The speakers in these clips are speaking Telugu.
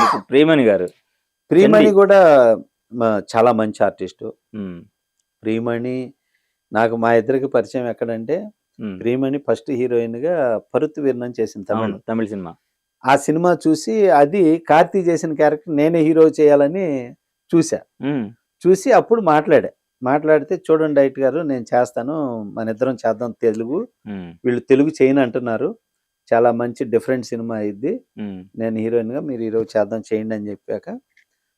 ఇప్పుడు ప్రియమణి గారు. ప్రియమణి చండి. కూడా చాలా మంచి ఆర్టిస్టు. హ్మ్. ప్రియమణి నాకు మా ఇద్దరికి పరిచయం ఎక్కడంటే, హ్మ్. ప్రియమణి ఫస్ట్ హీరోయిన్‌గా 'పరుత్తు వీరనని' చేసింది అవును. తమిళ్‌లో. తమిళ్ సినిమా. ఆ సినిమా చూసి అది కార్తీ చేసిన క్యారెక్టర్ నేనే హీరో చేయాలని చూసా. హ్మ్. చూసి అప్పుడు మాట్లాడా. మాట్లాడితే చూడండి డైరెక్టర్ గారు నేను చేస్తాను. మనిద్దరం చేద్దాం తెలుగు. హ్మ్. వీళ్ళు తెలుగు చేయనంటున్నారు. చాలా మంచి డిఫరెంట్ సినిమా అయ్యిద్ది. హ్మ్. నేను హీరోయిన్‌గా మీరు హీరో చేద్దాం చేయండి అని చెప్పాక,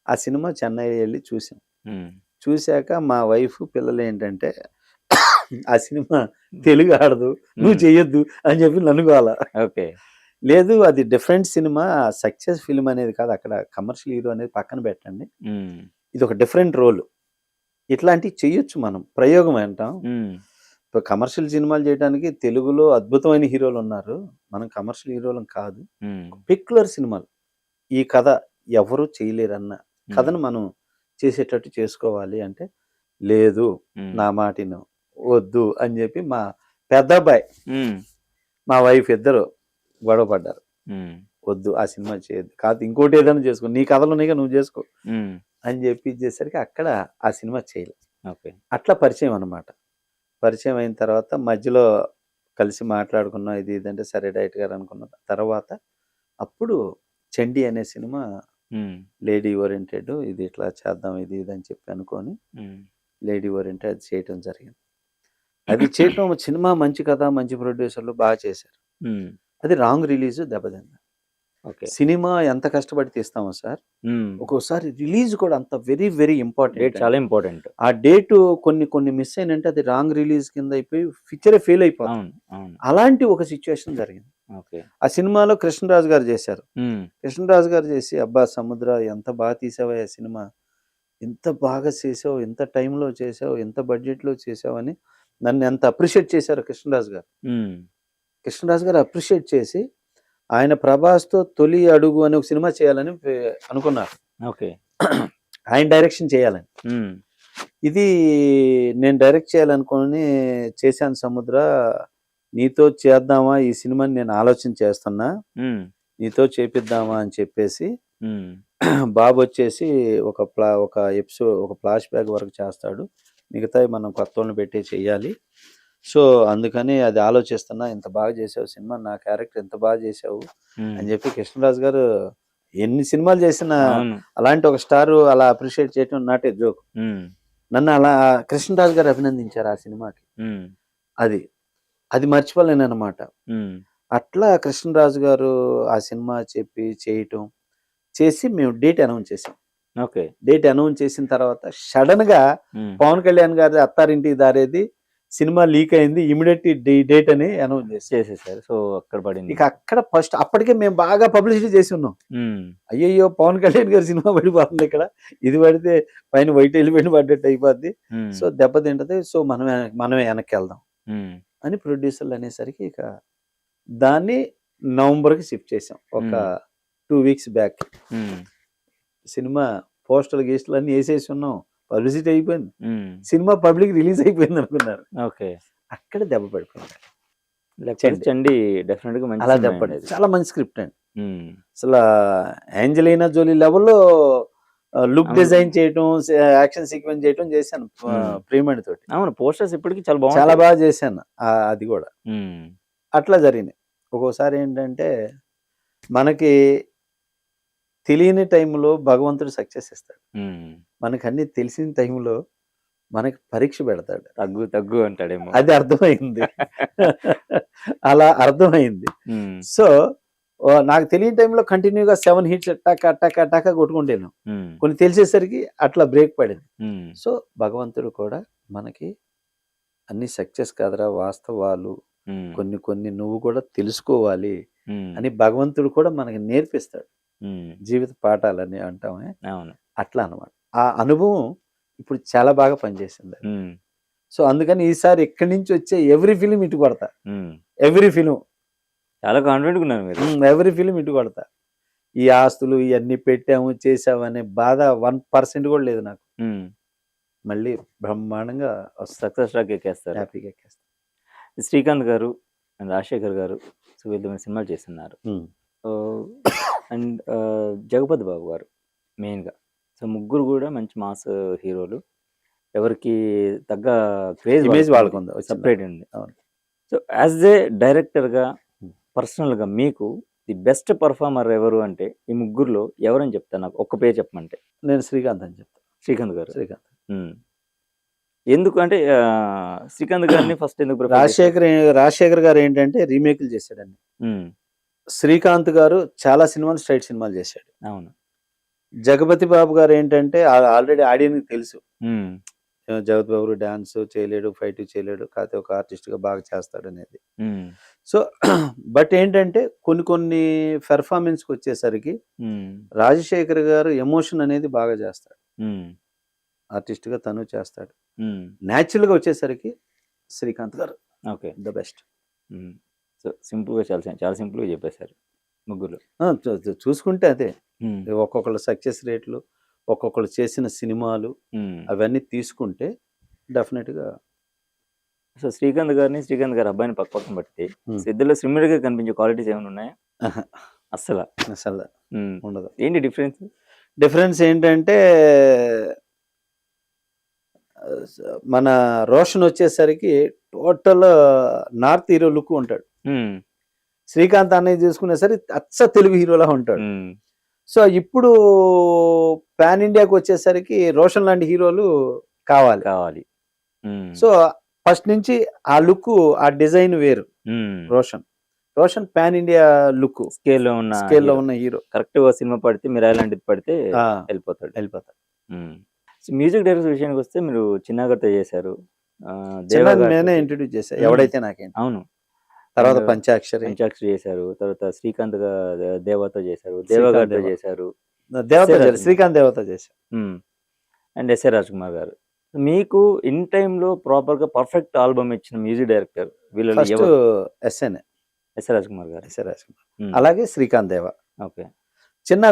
ఆ సినిమా చెన్నై ఎళ్లి చూసాం. హ్మ్. చూసాక మా వైఫ్ పిల్లలేంటంటే ఆ సినిమా తెలుగు ఆడదు. నువ్వు హ్మ్. చెయ్యొద్దు అని చెప్పి నన్ను గోల. ఓకే. లేదు అది డిఫరెంట్ సినిమా. సక్సెస్ ఫిల్మ్ అనేది కాదు. అక్కడ కమర్షియల్ హీరో అనేది పక్కన పెట్టండి. హ్మ్. ఇదొక డిఫరెంట్ రోల్. ఇట్లాంటివి చెయ్యొచ్చు మనం. ప్రయోగం అంటాం. హ్మ్. ఇప్పుడు కమర్షియల్ సినిమాలు చేయడానికి తెలుగులో అద్భుతమైన హీరోలున్నారు. మనం కమర్షియల్ హీరోలం కాదు. హ్మ్. పెక్యులర్ సినిమాలు. ఈ కథ ఎవరు చేయలేరన్న హ్మ్. కథను మనం చేసేటట్టు చేసుకోవాలి అంటే, లేదు హ్మ్. నా మాట ఇను. వద్దు అని చెప్పి మా పెద్దబ్బాయి, హ్మ్. మా వైఫ్ ఇద్దరు గొడవ పడ్డారు. హ్మ్. వద్దు ఆ సినిమా చేయొద్దు. కాకపోతే ఇంకోటి ఏదైనా చేసుకో. నీ కథలున్నాయిగా నువ్వు చేసుకో హ్మ్. అని చెప్పి ఇచ్చేసరికి అక్కడ ఆ సినిమా చేయలే. ఓకే. అట్లా పరిచయం అనమాట. పరిచయం అయిన తర్వాత మధ్యలో కలిసి మాట్లాడుకున్నాం ఇది ఇది అంటే సరే డైరెక్టర్ గారు అనుకున్న తర్వాత అప్పుడు 'చండి' అనే సినిమా హ్మ్. లేడీ ఓరియెంటెడ్ ఇది ఇట్లా చేద్దాం ఇది ఇది అని చెప్పి అనుకోని హ్మ్. లేడీ ఓరియెంటెడ్ అది చేయటం జరిగింది. అది చేయటం సినిమా మంచి కథ, మంచి ప్రొడ్యూసర్లు బాగా చేశారు. హ్మ్. అది రాంగ్ రిలీజ్ దెబ్బతింది. ఓకే. సినిమా ఎంత కష్టపడి తీస్తామో సార్, హ్మ్. ఒక్కోసారి రిలీజ్ కూడా అంత వెరీ వెరీ ఇంపార్టెంట్ డేట్ అండి. చాలా ఇంపార్టెంట్. ఆ డేటు కొన్ని కొన్ని మిస్ అయినంటే అది రాంగ్ రిలీజ్ కింద అయిపోయి పిక్చరే ఫెయిల్ అయిపోతుంది. అవును. అవును. అలాంటి ఒక సిట్యుయేషన్ జరిగింది. ఓకే. ఆ సినిమాలో కృష్ణరాజు గారు చేశారు. హ్మ్. కృష్ణరాజు గారు చేసి అబ్బా! సముద్ర ఎంత బాగా తీసావయ్యా సినిమా. ఎంత బాగా చేసావు, ఎంత టైంలో చేసావు, ఎంత బడ్జెట్‌లో చేసావని నన్ను ఎంత అప్రిషియేట్ చేశారో కృష్ణరాజు గారు. హ్మ్. కృష్ణరాజు గారు అప్రిషియేట్ చేసి ఆయన 'ప్రభాస్‌తో తొలి అడుగు' అనే ఒక సినిమా చేయాలని అనుకున్నారు. ఓకే. ఆయన డైరెక్షన్ చేయాలని. హ్మ్. ఇది నేను డైరెక్ట్ చేయాలనుకోని చేశాను సముద్ర. నీతో చేద్దామా ఈ సినిమాని నేను ఆలోచన చేస్తున్నా. హ్మ్. నీతో చేపిద్దామా అని చెప్పేసి హ్మ్. బాబొచ్చేసి ఒక ఒక ఫ్లాష్ బ్యాక్ వరకు చేస్తాడు. మిగతావి మనం కొత్తోళ్ళని పెట్టి చెయ్యాలి. సో, అందుకని అది ఆలోచిస్తున్నా. ఇంత బాగా చేసావు సినిమా. నా క్యారెక్టర్ ఇంత బాగా చేసావు హ్మ్. అని చెప్పి కృష్ణరాజు గారు ఎన్ని సినిమాలు చేసినా అవును. అలాంటి ఒక స్టారు అలా అప్రిషియేట్ చేయటం నాట్ ఏ జోక్. హ్మ్. నన్ను అలా కృష్ణరాజు గారు అభినందించారు ఆ సినిమాకి. హ్మ్. అది. అది మర్చిపోలేననమాట. హ్మ్. అట్లా కృష్ణరాజు గారు ఆ సినిమా చెప్పి చేయటం, చేసి మేము డేట్ అనౌన్స్ చేసాం. ఓకే. డేట్ అనౌన్స్ చేసిన తర్వాత సడెన్‌గా హ్మ్. పవన్ కళ్యాణ్ గారిది 'అత్తారింటికి దారేది' సినిమా లీక్ అయింది. ఇమ్మీడియేట్ డేట్ అని అనౌన్స్ చేసాం. చేసేసారు. సో, అక్కడ పడింది. ఇక అక్కడ ఫస్ట్ అప్పటికే మేము బాగా పబ్లిసిటీ చేసి ఉన్నాం. హ్మ్. అయ్యయ్యో! పవన్ కళ్యాణ్ గారి సినిమా పడిపోతుంది ఇక్కడ. ఇది పడితే పైన వైట్ ఎలిఫెంట్ పడ్డట్టు అయిపోద్ది. హ్మ్. సో, దెబ్బతింటది. సో, మనమే వెనక్కెళ్దాం హ్మ్. అని ప్రొడ్యూసర్లు అనేసరికి ఇక దాన్ని నవంబర్‌కి షిఫ్ట్ చేసాం. ఒక హ్మ్. 2 వీక్స్ బ్యాక్. హ్మ్. సినిమా పోస్టర్‌లు, గీస్టర్‌లు అన్నీ ఏసేసి ఉన్నాం. పబ్లిసిటీ అయిపోయింది. హ్మ్. సినిమా పబ్లిక్ రిలీజ్ అయిపోయింది అనుకున్నారు. ఓకే. అక్కడ దెబ్బ పడిపోయింది. లేకపోతే 'చండి' 'చండి' డెఫినిట్‌గా మంచి అలా సినిమా దెబ్బ అండి పడింది. అది. చాలా మంచి స్క్రిప్ట్ అండి. హ్మ్. అసలా 'ఏంజెలీనా జోలీ' లెవెల్‌లో లుక్ అవును. డిజైన్ చేయటం, యాక్షన్ సీక్వెన్స్ చేయటం చేశాను హ్మ్. 'ప్రియమణితోటి'. అవును. పోస్టర్స్ ఇప్పటికి చాలా చాలా బావుంటాయి. బాగా చేశాను. అది గూడా. హ్మ్. అట్లా జరిగినాయి. ఒక్కోసారి ఏంటంటే మనకి తెలియని టైంలో భగవంతుడు సక్సెస్ ఇస్తాడు. హ్మ్. మనకన్నీ తెలిసిన టైంలో మనకి పరీక్ష పెడతాడు. తగ్గు తగ్గు అంటాడేమో. అది అర్థమైంది. అలా అర్థమైంది. హ్మ్. సో, నాకు తెలియని టైంలో కంటిన్యూగా 7 హిట్స్ టక టక టక కొట్టుకుంటెళ్ళాం. హ్మ్. కొన్ని తెలిసేసరికి అట్లా బ్రేక్ పడింది. హ్మ్. సో, భగవంతుడు కూడా మనకి అన్నీ సక్సెస్ కాదురా వాస్తవాలు. హ్మ్. కొన్ని కొన్ని నువ్వు కూడా తెలుసుకోవాలి హ్మ్. అని భగవంతుడు కూడా మనకి నేర్పిస్తాడు. హ్మ్. జీవిత పాఠాలని అంటామే. అవును. అట్లా అనమాట. ఆ అనుభవం ఇప్పుడు చాలా బాగా పనిచేసింది. హ్మ్. సో, అందుకని ఈసారి ఇక్కడి నుంచి వచ్చే ఎవ్రి ఫిల్మ్ ఇటు కొడతా. హ్మ్. Every film. చాలా కాన్ఫిడెంట్‌గా ఉన్నారు మీరు. ఎవ్రి ఫిల్మ్ ఇటు కొడతా. ఈ ఆస్తులు ఇయన్నీ పెట్టాము, చేసాము అనే బాధ 1% కూడా లేదు నాకు. హ్మ్. మళ్ళీ బ్రహ్మాండంగా వస్తా. సక్సెస్ ట్రాక్ ఎక్కేస్తారు. హ్యాపీగా ఎక్కేస్తా. శ్రీకాంత్ గారు అండ్ రాజశేఖర్ గారు సో, వీళ్ళు సినిమాలు చేస్తున్నారు. హ్మ్. సో, అండ్ జగపతి బాబు గారు మెయిన్గా. సో ముగ్గురు కూడా మంచి మాస్ హీరోలు. ఎవరికి తగ్గ క్రేజ్ ఇమేజ్ వాళ్ళకు ఉంది సపరేట్ ఉంది. అవును. సో యాజ్ ఏ డైరెక్టర్గా పర్సనల్గా మీకు ది బెస్ట్ పర్ఫార్మర్ ఎవరు అంటే ఈ ముగ్గురులో ఎవరని చెప్తాను నాకు ఒక్క పేరు చెప్పమంటే? నేను శ్రీకాంత్ అని చెప్తాను. శ్రీకాంత్ గారు. శ్రీకాంత్. ఎందుకు అంటే శ్రీకాంత్ గారిని ఫస్ట్ ఎందుకు prefer రాజశేఖర్ గారు ఏంటంటే రీమేక్లు చేశాడండి. చేశారు? శ్రీకాంత్ గారు చాలా సినిమాలు స్ట్రైట్ సినిమాలు చేశాడు. అవును. జగపతి బాబు గారు ఏంటంటే ఆల్రెడీ ఆడియన్కి తెలుసు జగపతి బాబు డాన్స్ చేయలేడు, ఫైట్ చేయలేడు, కాకపోతే ఒక ఆర్టిస్ట్ గా బాగా చేస్తాడు అనేది. సో బట్ ఏంటంటే కొన్ని పెర్ఫార్మెన్స్కి వచ్చేసరికి రాజశేఖర్ గారు ఎమోషన్ అనేది బాగా చేస్తాడు. ఆర్టిస్ట్ గా తను చేస్తాడు. న్యాచురల్ గా వచ్చేసరికి శ్రీకాంత్ గారు ఓకే ద బెస్ట్. సో సింపుల్గా చాలా సింపుల్గా చెప్పేశారు ముగ్గురు. చూసుకుంటే అదే ఒక్కొక్కళ్ళ సక్సెస్ రేట్లు, ఒక్కొక్కళ్ళు చేసిన సినిమాలు అవన్నీ తీసుకుంటే డెఫినెట్ గా. సో శ్రీకాంత్ గారి అబ్బాయిని పక్కన పడితే ఇద్దరిలో సిమిలర్ గా కనిపించే క్వాలిటీస్ ఏమైనా ఉన్నాయా? అసలు ఉండదు. ఏంటి డిఫరెన్స్? డిఫరెన్స్ ఏంటంటే మన రోషన్ వచ్చేసరికి టోటల్ నార్త్ హీరో లుక్ ఉంటాడు. శ్రీకాంత్ అన్నయ్య చూసుకునేసరికి అచ్చ తెలుగు హీరోలా ఉంటాడు. సో ఇప్పుడు పాన్ ఇండియాకి వచ్చేసరికి రోషన్ లాంటి హీరోలు కావాలి. సో ఫస్ట్ నుంచి ఆ లుక్, ఆ డిజైన్ వేరు. రోషన్ పాన్ ఇండియా లుక్, స్కేల్లో ఉన్న హీరో. కరెక్ట్ గా సినిమా పడితే మీరు అలాంటిది పడితే వెళ్ళిపోతాడు. మ్యూజిక్ డైరెక్టర్ విషయానికి వస్తే మీరు చిన్నగారితో చేశారు, నేనే ఇంట్రడ్యూస్ చేశాను ఎవడైతే నాకేంటి. అవును. తర్వాత పంచాక్షరి చేశారు, తర్వాత శ్రీకాంత్ దేవతో చేశారు, దేవగారితో చేశారు, శ్రీకాంత్ దేవతో చేశారు, అండ్ ఎస్ఏ రాజ్ కుమార్ గారు. మీకు ఇన్ టైంలో ప్రాపర్ గా పర్ఫెక్ట్ ఆల్బమ్ ఇచ్చిన మ్యూజిక్ డైరెక్టర్ వీళ్ళు? ఎస్ఏ రాజ్ కుమార్ గారు. అలాగే శ్రీకాంత్ దేవ. ఓకే. చిన్న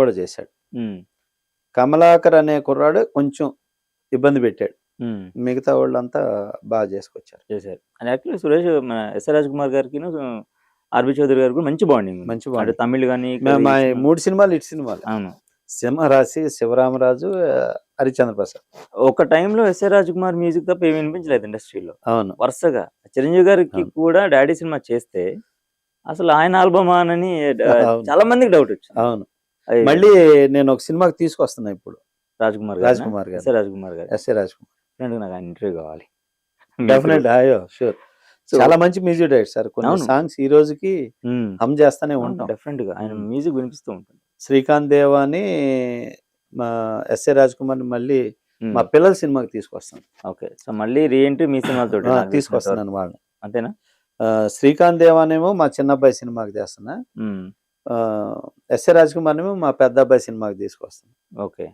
కూడా చేశాడు. కమలాకర్ అనే కుర్రాడు కొంచెం ఇబ్బంది పెట్టాడు, మిగతా వాళ్ళంతా బాగా చేశారు. And actually Suresh SR Raj Kumar గారికి ఆర్బి చౌదరి గారికి మంచి బాండింగ్. తమిళ్ కానీ 3 సినిమాలు ఇటు సినిమాలు. అవును. సింహరాశి, శివరామరాజు, హరిచంద్ర ప్రసాద్. ఒక టైంలో ఎస్ఆర్ రాజ్ కుమార్ మ్యూజిక్ తప్ప ఏమి వినిపించలేదు ఇండస్ట్రీలో. అవును. వరుసగా చిరంజీవి గారికి కూడా డాడీ సినిమా చేస్తే అసలు ఆయన ఆల్బమ్ అని చాలా మందికి డౌట్ వచ్చింది. అవును. మళ్ళీ నేను ఒక సినిమాకి తీసుకొస్తున్నా ఇప్పుడు, రాజ్ కుమార్ గారు. ఎస్ఏ రాజ్ కుమార్ నాకు ఆయన ఇంటర్వ్యూ కావాలి. Definite, sure. చాలా మంచి మ్యూజిక్ డైరెక్టర్ సార్. కొన్ని సాంగ్స్ ఈ రోజుకి హమ్ చేస్తానే ఉంటాం. డెఫినెట్ గా ఆయన మ్యూజిక్ వినిపిస్తూ ఉంటుంది. శ్రీకాంత్ దేవాని, మా ఎస్ఏ రాజ్ కుమార్ మళ్ళీ మా పిల్లల సినిమాకి తీసుకొస్తాను. ఓకే. సో మళ్ళీ రీఎంట్రీ మీ సినిమాతో తీసుకొస్తున్నాను వాళ్ళని. అంతేనా? శ్రీకాంత్ దేవానేమో మా చిన్నబ్బాయి సినిమాకి చేస్తున్నా, ఎస్ఏ రాజ్ కుమార్ ఏమో మా పెద్ద అబ్బాయి సినిమాకి తీసుకొస్తాను. ఓకే.